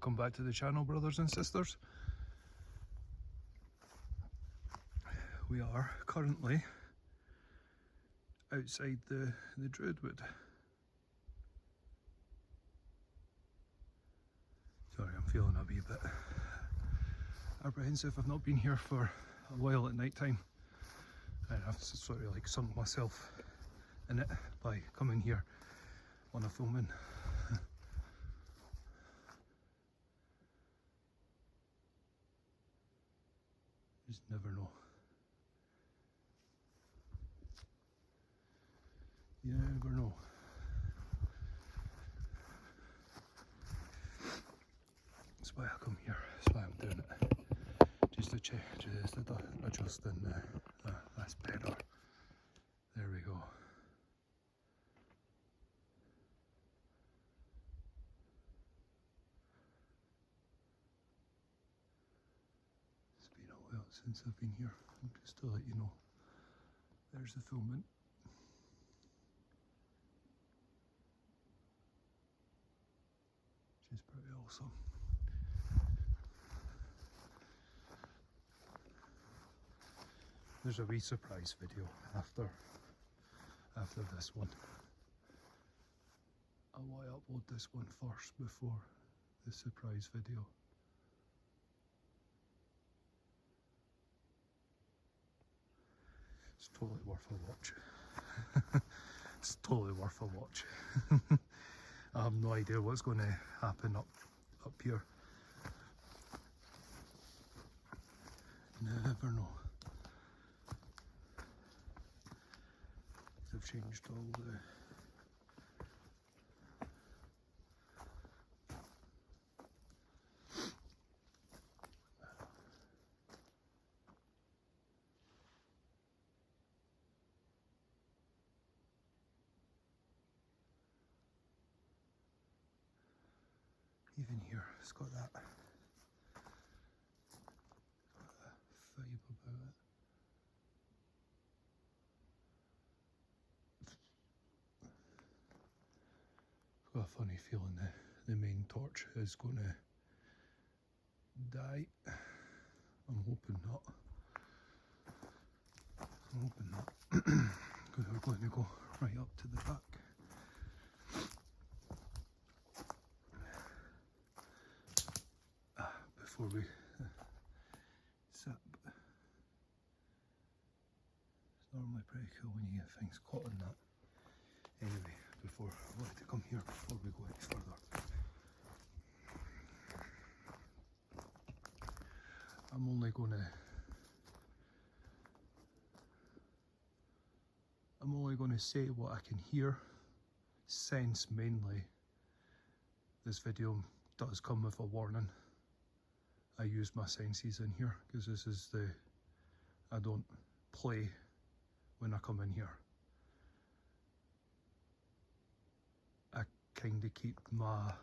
Welcome back to the channel, brothers and sisters. We are currently outside the Druidwood. Sorry, I'm feeling a wee bit apprehensive. I've not been here for a while at night time, and I've sort of like sunk myself in it by coming here on a filming. Just never know. You never know. That's why I come here. That's why I'm doing it. Just to check, just adjusting that's better. There we go. It's been a while since I've been here, just to let you know. There's the filming. Which is pretty awesome. There's a wee surprise video after this one. I want to upload this one first before the surprise video. It's totally worth a watch. It's totally worth a watch. I have no idea what's going to happen up here. Never know. They've changed all the even here, it's got that vibe about it. I've got a funny feeling the main torch is going to die. I'm hoping not. I'm hoping not. Because we're going to go right up to the back. Before we sip. It's normally pretty cool when you get things caught in that. Anyway, I wanted to come here before we go any further. I'm only going to say what I can hear, sense mainly. This video does come with a warning. I use my senses in here because this is I don't play when I come in here. I kind of keep my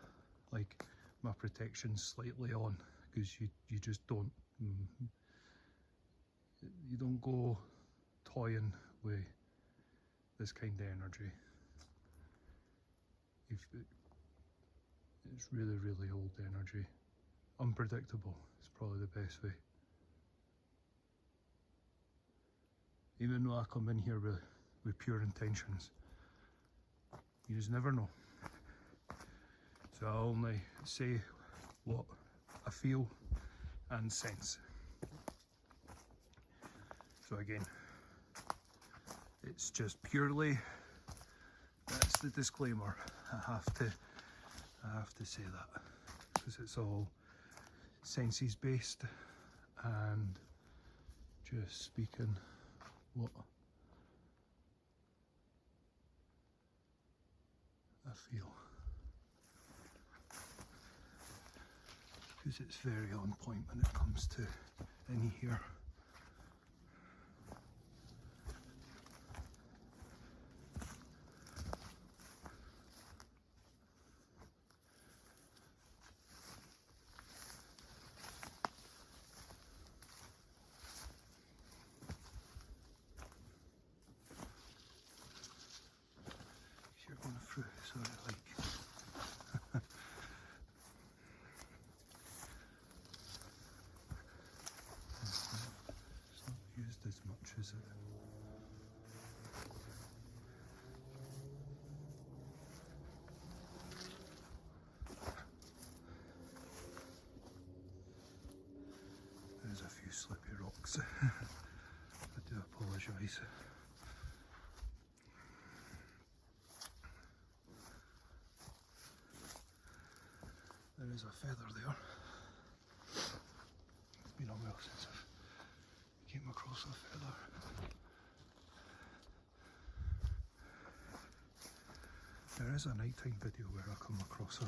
protection slightly on because you just don't go toying with this kind of energy. It's really, really old energy. Unpredictable is probably the best way. Even though I come in here with pure intentions, you just never know. So I only say what I feel and sense. So again, it's just purely, that's the disclaimer. I have to say that because it's all senses based and just speaking what I feel, because it's very on point when it comes to any here. You're going through sort of like slippy rocks. I do apologise. There is a feather there. It's been a while since I've came across a feather. There is a nighttime video where I come across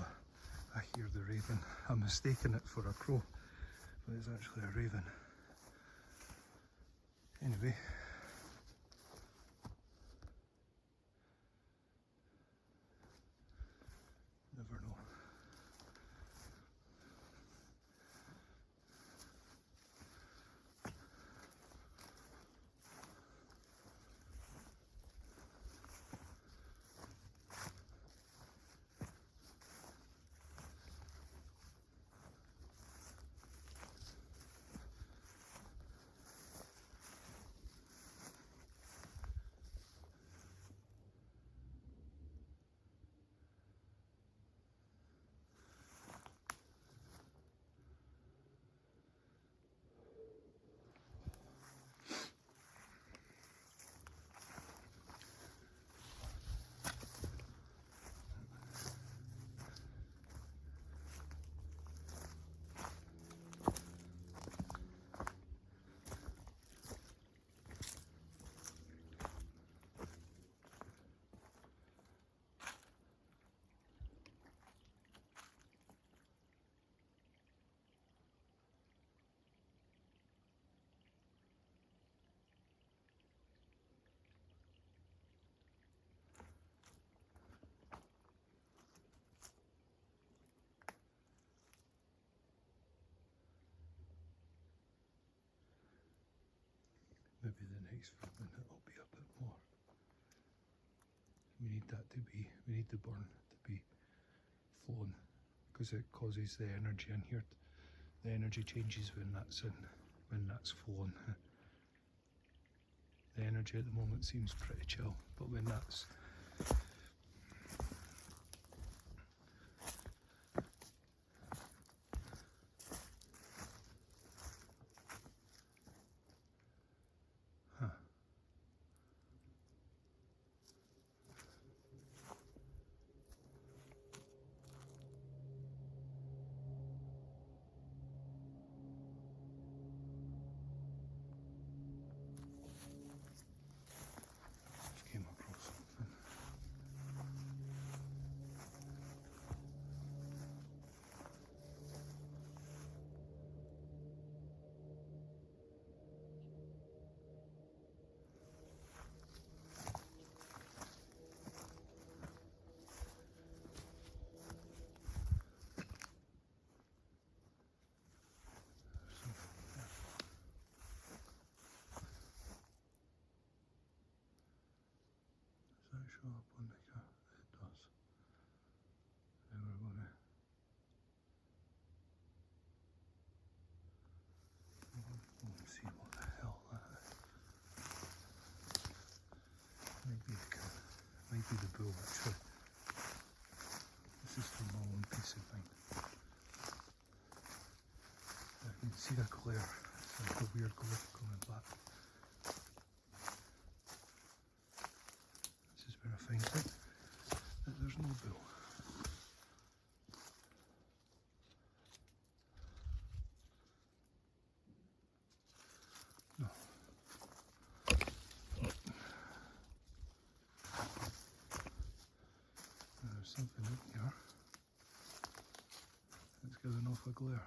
I hear the raven. I'm mistaking it for a crow, but it's actually a raven. Anyway, never know. Maybe the next filming it'll be a bit more. We need the burn to be flown, because it causes the energy in here. The energy changes when that's flown. The energy at the moment seems pretty chill, but when that's came across something. Does that show up on the car? It does. Now we're going to go and see what the hell that is. Might be the bull actually. This is for my own peace of mind. I can see the glare. It's like a weird glare coming back. This is where I find it. That there's no bull. No. There's something in here. It's giving off a glare.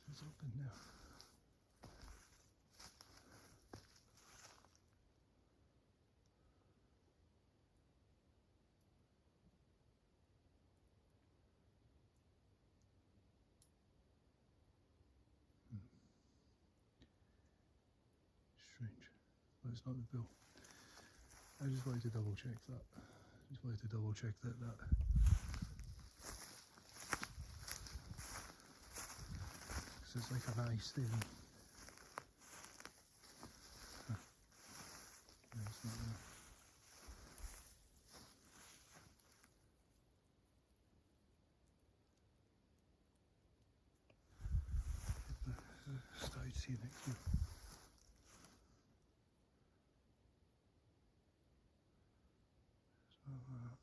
It's up in there. Strange. but it's not the bull. I just wanted to double check that. Just wanted to double check that. Because it's like an eye stain. Huh. No, it's not there. Started seeing it here. It's not that.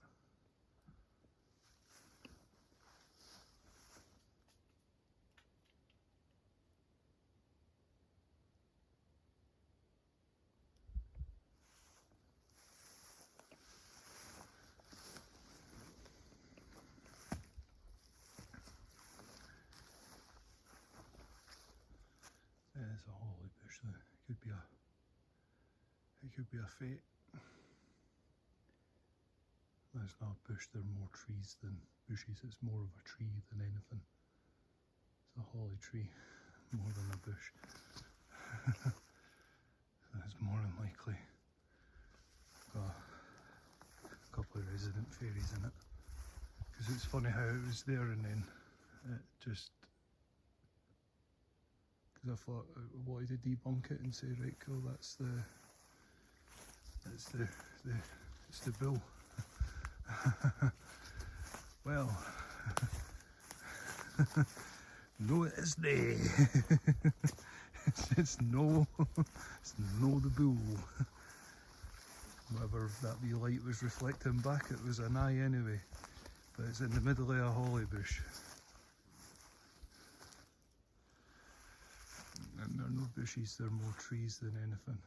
There's a holly bush there. It could be a fate. That's not a bush, they're more trees than bushes. It's more of a tree than anything. It's a holly tree, more than a bush. That's more than likely got a couple of resident fairies in it. Because it's funny how it was there and then it just... Because I thought I wanted to debunk it and say, right, cool, it's the bill. Well, no, it isn't. It's no the bull. Whatever that wee light was reflecting back, it was an eye anyway. But it's in the middle of a holly bush. And there are no bushes, there are more trees than anything.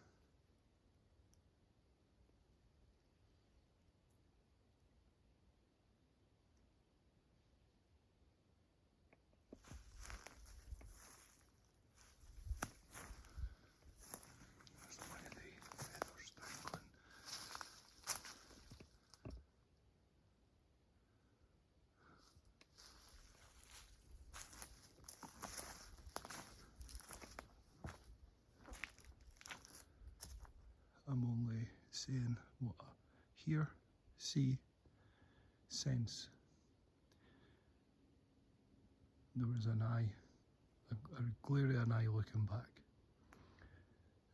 I'm only saying what I hear, see, sense. There was an eye, a glare of an eye looking back.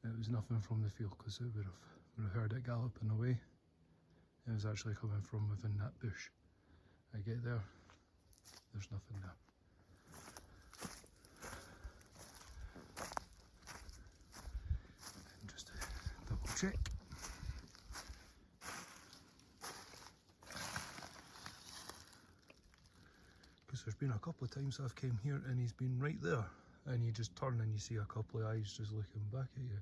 It was nothing from the field because it would have heard it galloping away. It was actually coming from within that bush. I get there, there's nothing there. And just to double check. Because there's been a couple of times I've came here and he's been right there. And you just turn and you see a couple of eyes just looking back at you.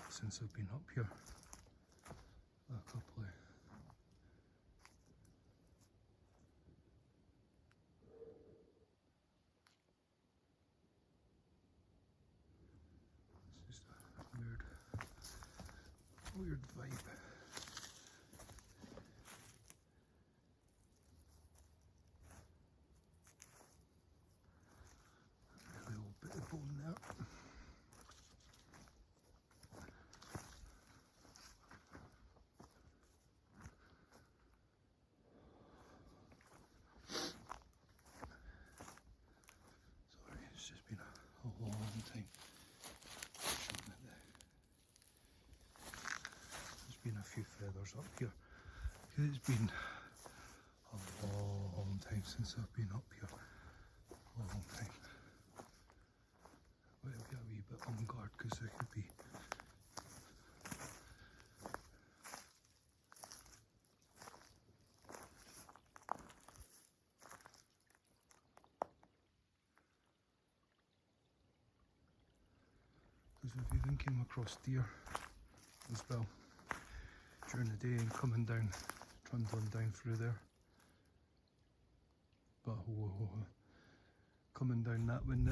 Since I've been up here, a couple of it's just a weird vibe. A little bit of bone there. It's just been a long time. There's been a few feathers up here. It's been a long time since I've been up here. A long time. But I'll be a wee bit on guard because there could be we've even came across deer as well during the day and coming down, trundling down through there. But coming down that when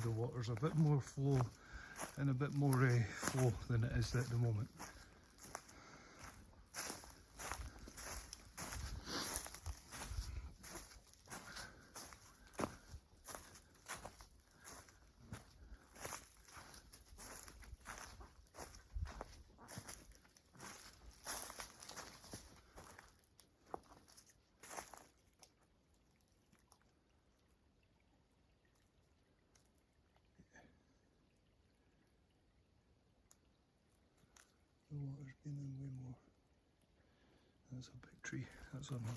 the water's a bit more flow and a bit more flow than it is at the moment. The water's been in way more. That's a big tree. That's a mushroom.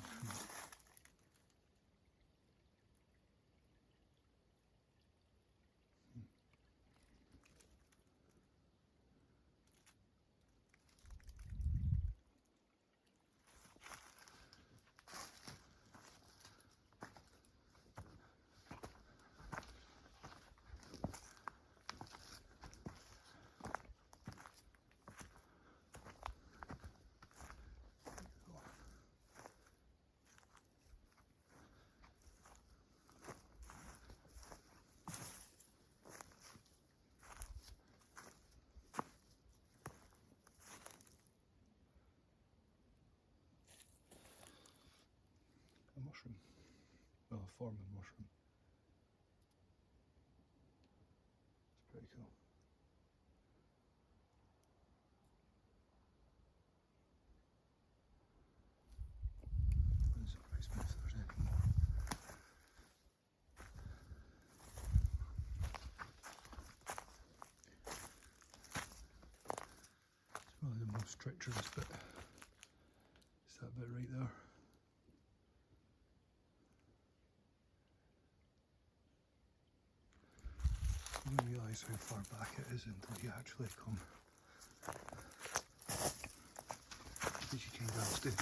Mushroom. Well, a form of mushroom. It's pretty cool. Wouldn't surprise me if there's any more. It's probably the most treacherous bit. It's that bit right there. You don't realise how far back it is until you actually come. Because you can go down.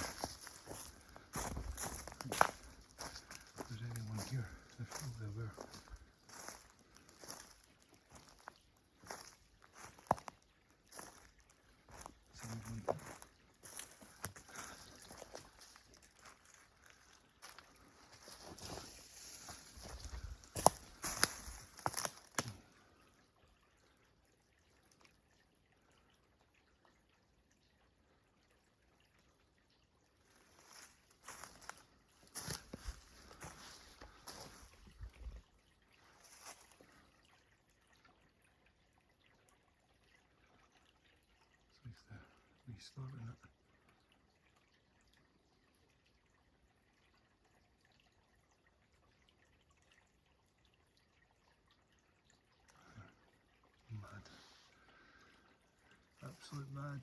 If there's anyone here, they're probably aware. Someone. Restarting it. Mad. Absolute mad.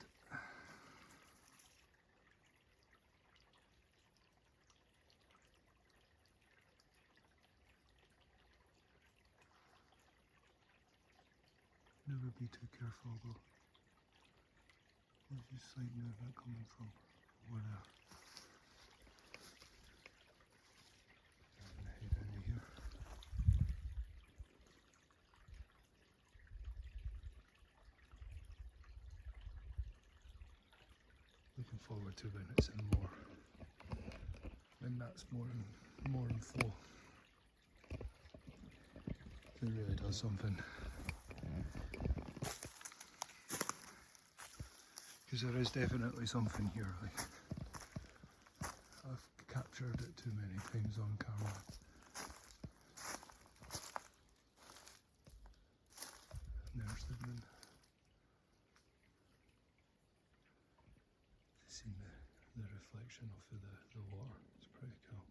Never be too careful though. Where's this slight movement coming from? Over there. I'm gonna head out of here. Looking forward to when it's in more. When that's more in flow. It really does something. Because there is definitely something here. Like, I've captured it too many times on camera. And there's the moon. Seeing the reflection of the water. It's pretty cool.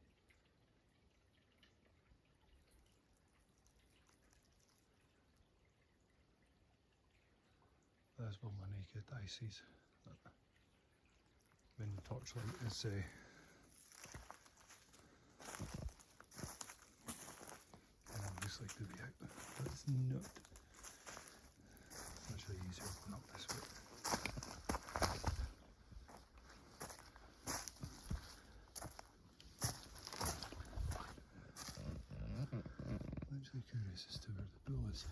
That's what my naked eye sees. When the torchlight is and obviously to be out, but it's not. It's actually easier to open up this way. I'm actually curious as to where the bull is.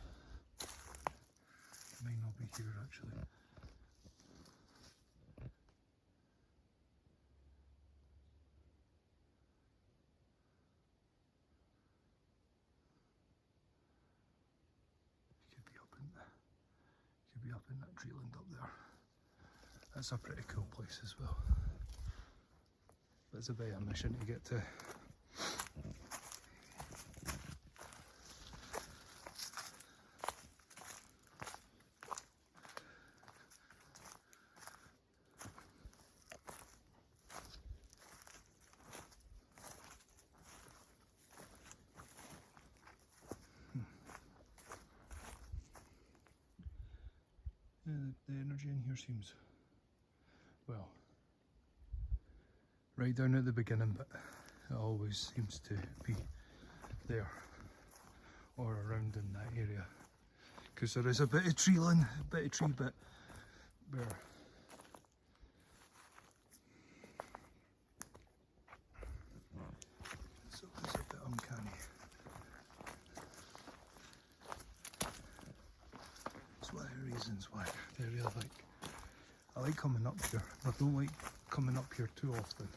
here actually. Could be up in that treeland up there. That's a pretty cool place as well. But it's a bit of a mission to get to. Yeah, the energy in here seems, well, right down at the beginning, but it always seems to be there or around in that area, because there is a bit of tree line, a bit of tree bit where so it's a bit uncanny. It's one of the reasons why I really I like coming up here. I don't like coming up here too often.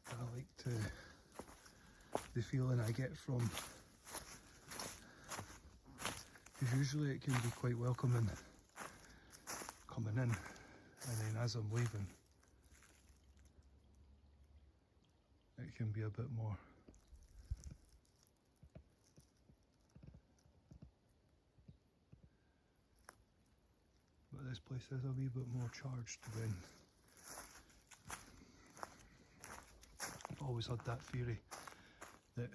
I like the feeling I get from, because usually it can be quite welcoming coming in, and then as I'm leaving it can be a bit more this place is a wee bit more charged when I've always had that theory that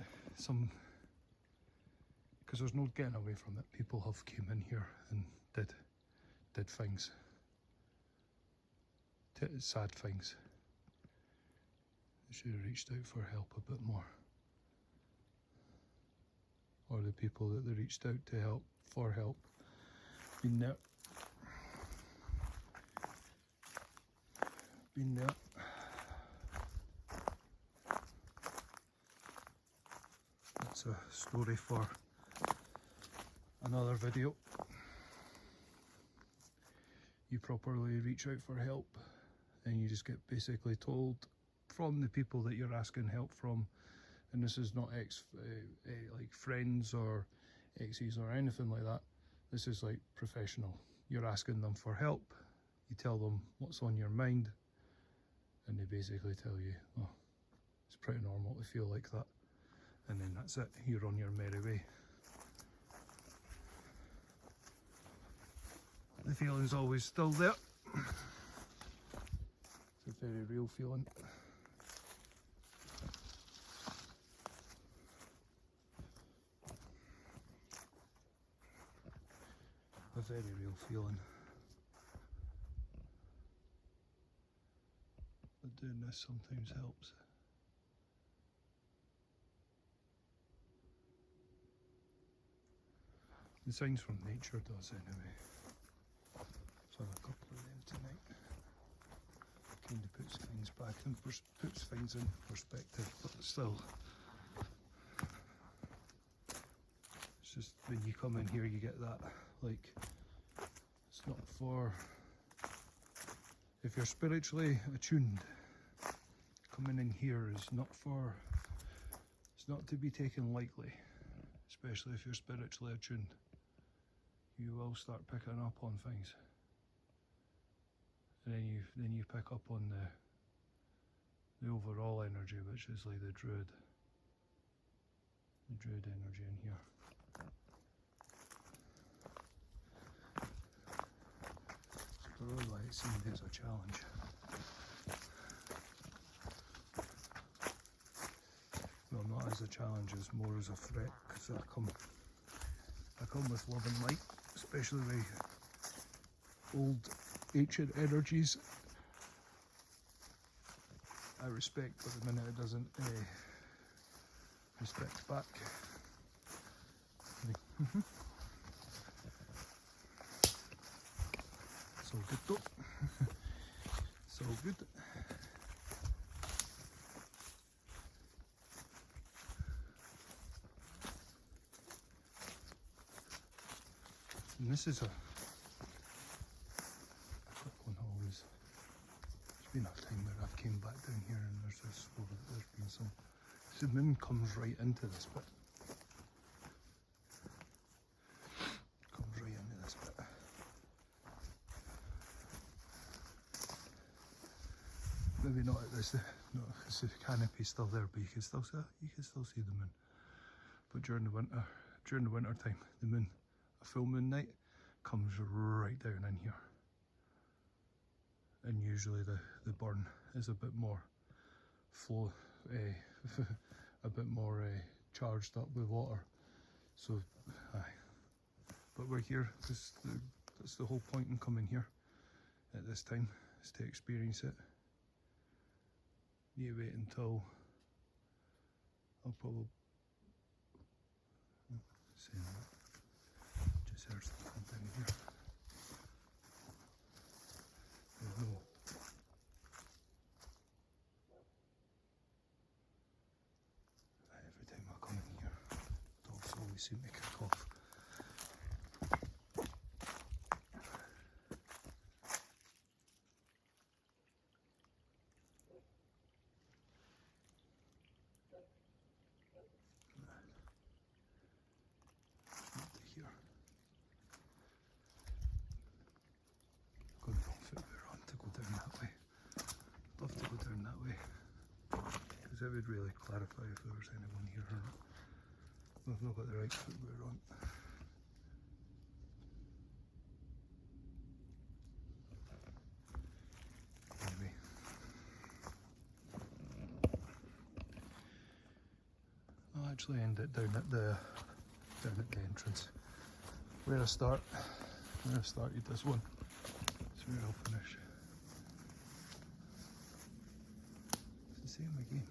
because there's no getting away from it, people have came in here and did things, sad things. They should have reached out for help a bit more, or the people that they reached out to help for help been there. That's a story for another video. You properly reach out for help and you just get basically told from the people that you're asking help from, and this is not like friends or exes or anything like that. This is like professional. You're asking them for help, you tell them what's on your mind, and they basically tell you, oh, it's pretty normal to feel like that, and then that's it, you're on your merry way. The feeling's always still there. It's a very real feeling. A very real feeling. But doing this sometimes helps. The signs from nature does anyway. So a couple of them tonight. Kind of puts things back and puts things in perspective, but still. It's just when you come in here you get that, like, it's not for, if you're spiritually attuned, coming in here is not for, it's not to be taken lightly, especially if you're spiritually attuned. You will start picking up on things, and then you pick up on the overall energy, which is like the druid energy in here. It's probably why it seemed as a challenge. Well, not as a challenge, as more as a threat, because I come with love and light, especially with old ancient energies. I respect, but the minute it doesn't respect back. It's all good though. It's all good. And this is a quick one always. There's been a time where I've came back down here and there's been some. The moon comes right into this bit. Comes right into this bit. Maybe not at this, no, because the canopy's still there, but you can still see the moon. But during the winter time, the moon, a full moon night, comes right down in here. And usually the burn is a bit more a bit more charged up with water. So, aye. But we're here because that's the whole point in coming here at this time, is to experience it. You wait until I'll probably saying that. Just heard something down here. There's no. Every time I come in here, dogs always seem to kick off. It would really clarify if there was anyone here or not. We've not got the right footwear on. Anyway. I'll actually end it down at the entrance. Where I started this one. That's where I'll finish. It's the same again.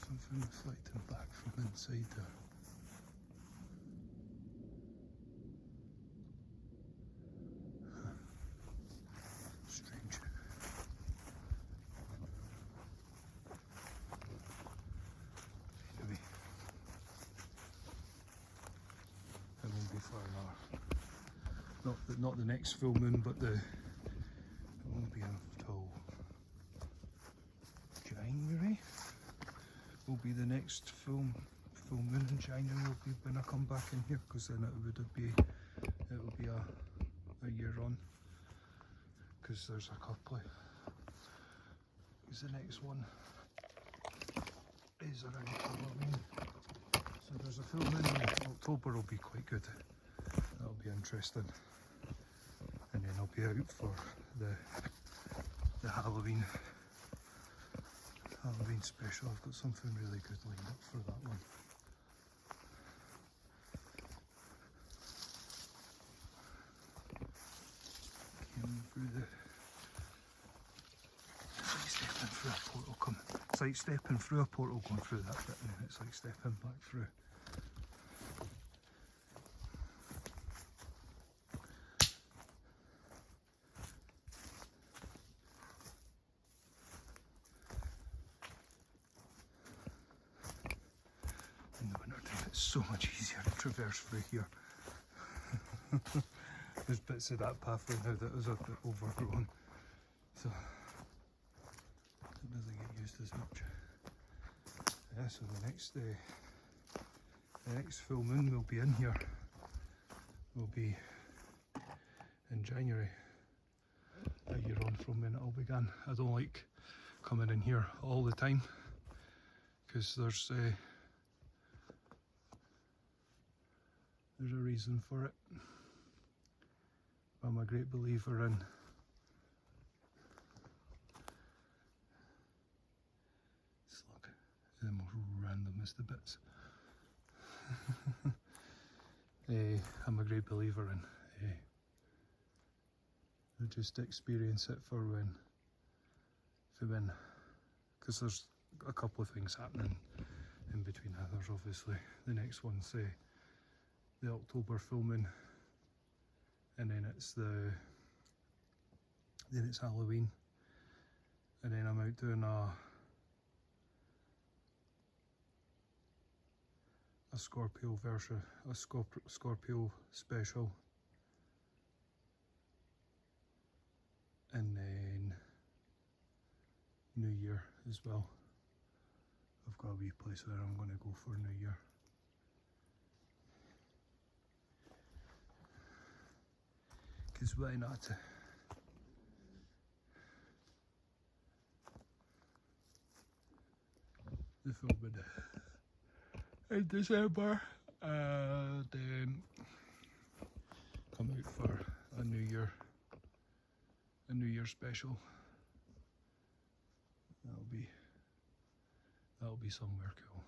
Something reflecting back from inside there. Strange. Anyway, it won't be for not the next full moon, but it won't be until January. Will be the next full moon in January. Will be when I come back in here, because then it will be a year on. Because there's a couple. Because the next one is around Halloween. So there's a full moon in October. Will be quite good. That'll be interesting. And then I'll be out for the Halloween special. I've got something really good lined up for that one. Came through it's like stepping through a portal going through that bit, and it's like stepping back through. So much easier to traverse through here. There's bits of that pathway now that is a bit overgrown, so it doesn't get used as much. Yeah, so the next full moon will be in here. Will be in January, a year on from when it all began. I don't like coming in here all the time because there's a reason for it. I'm a great believer in slug. The most randomest of bits. I'm a great believer in just experience it for when, because there's a couple of things happening in between. There's obviously the next one's the October full moon, and then it's Halloween, and then I'm out doing a Scorpio version, a Scorpio special, and then New Year as well. I've got a wee place where I'm going to go for New Year. Because why not? The filming in December, then come out for a New Year special. That'll be somewhere cool.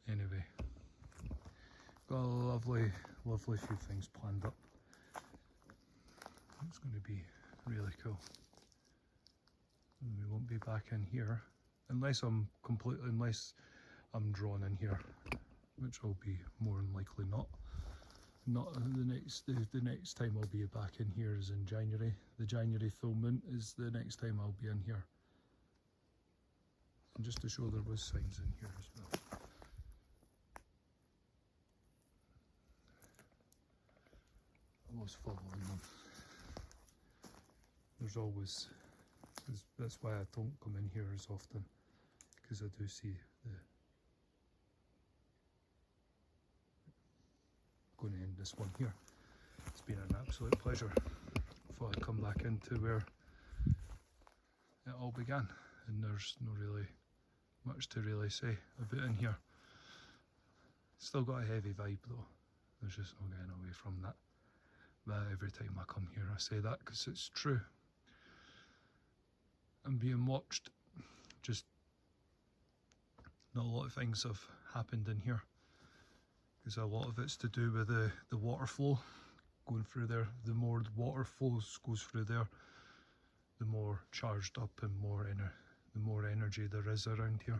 Anyway, got a lovely few things planned up. It's going to be really cool. And we won't be back in here unless I'm drawn in here, which will be more than likely not. The next time I'll be back in here is in January. The January filming is the next time I'll be in here. And just to show there was signs in here as well. I was following them. There's always, that's why I don't come in here as often, because I do see the, going to end this one here. It's been an absolute pleasure. Thought I'd come back into where it all began, and there's no really much to really say about in here. Still got a heavy vibe though, there's just no getting away from that. But every time I come here I say that because it's true. I'm being watched. Just not a lot of things have happened in here, because a lot of it's to do with the water flow going through there. The more the water goes through there, the more charged up and the more energy there is around here.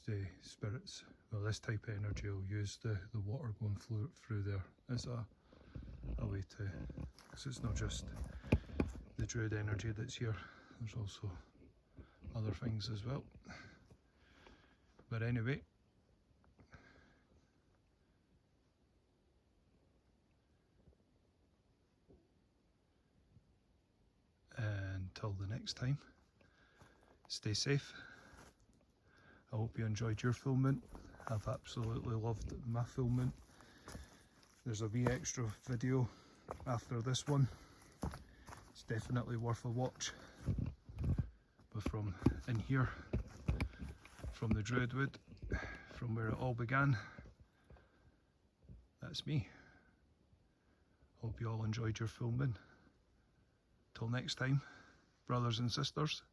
The spirits, well, this type of energy will use the water going through there as a way to, because it's not just the druid energy that's here, there's also other things as well. But anyway, until the next time, stay safe. I hope you enjoyed your filming. I've absolutely loved my filming. There's a wee extra video after this one. It's definitely worth a watch. But from in here, from the Druidwood, from where it all began, that's me. Hope you all enjoyed your filming. Till next time, brothers and sisters,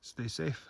stay safe.